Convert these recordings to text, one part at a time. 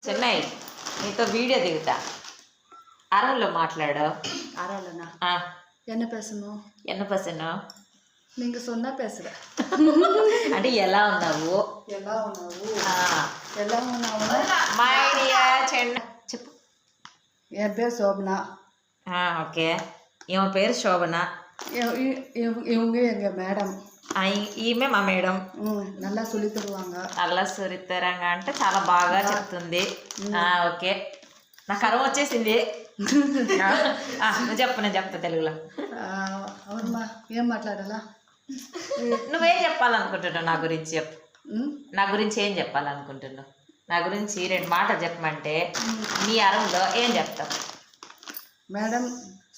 చెన్నై నీతో వీడియో దిగుతా అరవలో మాట్లాడు. அறவலண்ணா என்ன பேசணும்? என்ன பேசணும்? நீங்க சொன்னா பேசுறேன். అంటే ఎలా ఉన్నావు? ఎలా ఉన్నావు? ఎలా ఉన్నావు? మై డియర్ చెన్నై చెప్పు. என் பேர் சோபனா. ఓకే ఈమె పేరు శోభన. இவங்க எங்க மேடம். ఈమె మా మేడం. நல்லா சொல்லி తరువాంగ. అలా సురితరంగా అంటే చాలా బాగా చెప్తుంది. ఓకే నాకు కరం వచ్చేసింది. నువ్వు చెప్పు, నేను చెప్తా తెలుగులో. అవునమ్మా ఏం మాట్లాడాలా? నువ్వేం చెప్పాలనుకుంటున్నావు నా గురించి చెప్పు. నా గురించి ఏం చెప్పాలనుకుంటున్నావు? నా గురించి 2 మాటలు చెప్పమంటే నీ అరంలో ఏం చెప్తావు? மேடம்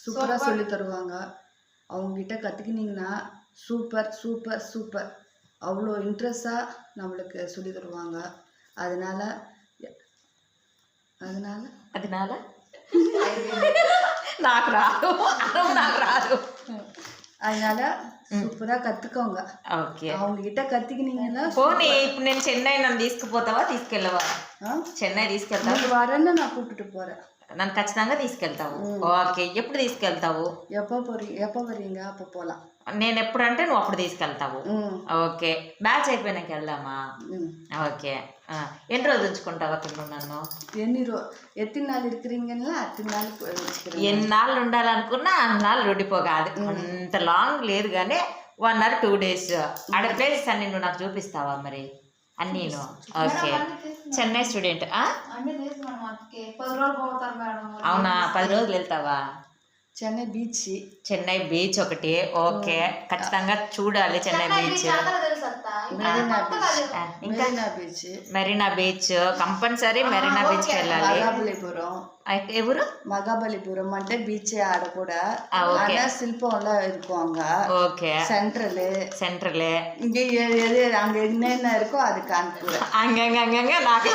சூப்பராக சொல்லி தருவாங்க. அவங்ககிட்ட கற்றுக்கினீங்கன்னா சூப்பர் சூப்பர் சூப்பர் அவ்வளோ இன்ட்ரெஸ்டாக நம்மளுக்கு சொல்லி தருவாங்க. அதனால அதனால அதனால నాకు రాదు, నాకు రాదు. அதனால సూపరాக కற்றுకోంగ. ఓకే அவங்ககிட்ட కற்றுకినీங்கன்னா పోనీ ఇప్పుడు నేను చెన్నై నన్ను తీసుకుపోతావా తీసుకెళ్ళవా? చెన్నై తీసుకెళ్తావా? నువ్వు வரேன்னு நான் கூப்பிட்டுட்டு போகிறேன். నన్ను ఖచ్చితంగా తీసుకెళ్తావు. ఓకే ఎప్పుడు తీసుకెళ్తావు? எப்போ வரீங்க அப்போ போகலாம். నేను ఎప్పుడంటే నువ్వు అప్పుడు తీసుకెళ్తావు. ఓకే బ్యాచ్ అయిపోయినాక వెళ్దామా? ఓకే ఎన్ని రోజులు ఉంచుకుంటావు అక్కడ నువ్వు నన్ను? ఎత్తి నాళ్ళు இருக்கிறீங்கன்னா అత్తి నాళ్ళు ఎన్నాళ్ళు ఉండాలనుకున్నా అన్నాళ్ళు ఉండిపోగాదు. అంత లాంగ్ లేదు కానీ 1 or 2 days ఆడ ప్లేసెస్ అన్ని నువ్వు నాకు చూపిస్తావా మరి అన్నీను? Okay Chennai student. అవునా 10 రోజులు వెళ్తావా? చెన్నై బీచ్ ఒకటి. ఓకే ఖచ్చితంగా చూడాలి Chennai beach. Marina beach compulsory. Marina బీచ్కి వెళ్ళాలి. ఎవరు? மகாபலிபுரம் అంటే బీచ్ ఆడ కూడా శిల్పంలో இருக்குவாங்க. ఓకే సెంట్రల్ இங்க எது அங்க என்னென்ன இருக்கோ அது காண்பு. அங்கங்க నాకు